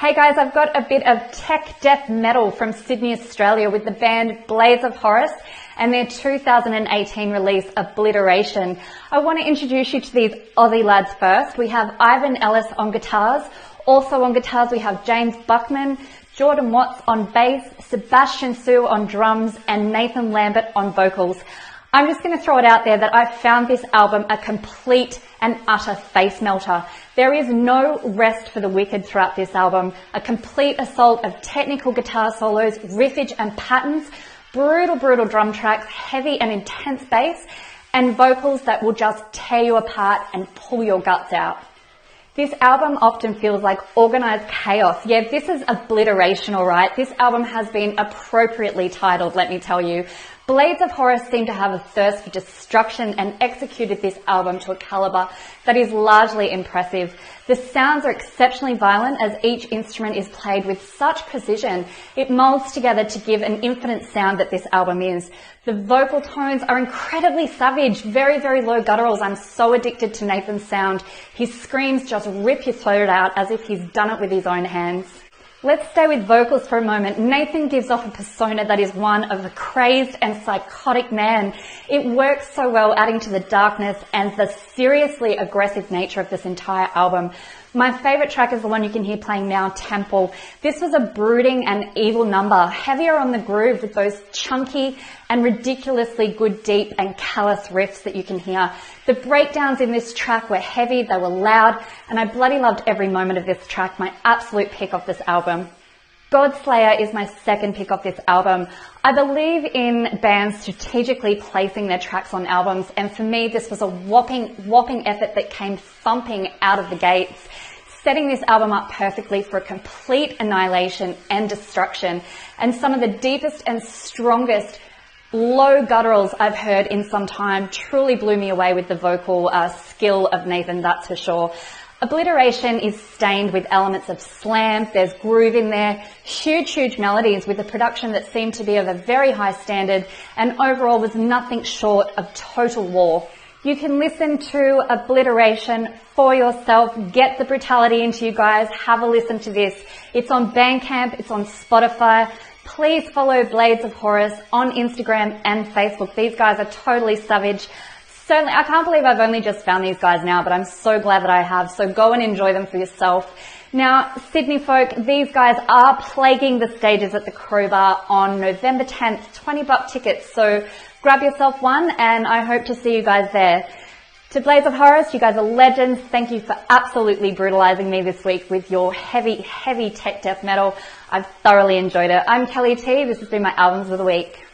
Hey guys, I've got a bit of tech death metal from Sydney, Australia with the band Blade of Horus and their 2018 release Obliteration. I want to introduce you to these Aussie lads first. We have Ivan Ellis on guitars. Also on guitars we have James Buckman, Jordan Watts on bass, Sebastian Sue on drums and Nathan Lambert on vocals. I'm just going to throw it out there that I found this album a complete and utter face melter. There is no rest for the wicked throughout this album. A complete assault of technical guitar solos, riffage and patterns, brutal drum tracks, heavy and intense bass, and vocals that will just tear you apart and pull your guts out. This album often feels like organized chaos. Yeah, this is Obliteration, all right? This album has been appropriately titled, let me tell you. Blades of Horus seem to have a thirst for destruction and executed this album to a caliber that is largely impressive. The sounds are exceptionally violent as each instrument is played with such precision. It molds together to give an infinite sound that this album is. The vocal tones are incredibly savage, very low gutturals. I'm so addicted to Nathan's sound. His screams just rip your throat out as if he's done it with his own hands. Let's stay with vocals for a moment. Nathan gives off a persona that is one of a crazed and psychotic man. It works so well, adding to the darkness and the seriously aggressive nature of this entire album. My favourite track is the one you can hear playing now, Temple. This was a brooding and evil number, heavier on the groove with those chunky and ridiculously good deep and callous riffs that you can hear. The breakdowns in this track were heavy, they were loud, and I bloody loved every moment of this track, my absolute pick of this album. Godslayer is my second pick of this album. I believe in bands strategically placing their tracks on albums, and for me this was a whopping effort that came thumping out of the gates, setting this album up perfectly for a complete annihilation and destruction, and some of the deepest and strongest low gutturals I've heard in some time. Truly blew me away with the vocal skill of Nathan, that's for sure. Obliteration is stained with elements of slams, there's groove in there, huge melodies with a production that seemed to be of a very high standard and overall was nothing short of total war. You can listen to Obliteration for yourself, get the brutality into you guys, have a listen to this. It's on Bandcamp, it's on Spotify. Please follow Blades of Horus on Instagram and Facebook. These guys are totally savage. Certainly, I can't believe I've only just found these guys now, but I'm so glad that I have. So go and enjoy them for yourself. Now, Sydney folk, these guys are plaguing the stages at the Crowbar on November 10th, $20 tickets. So grab yourself one and I hope to see you guys there. To Blades of Horus, you guys are legends. Thank you for absolutely brutalizing me this week with your heavy tech death metal. I've thoroughly enjoyed it. I'm Kelly T. This has been my Albums of the Week.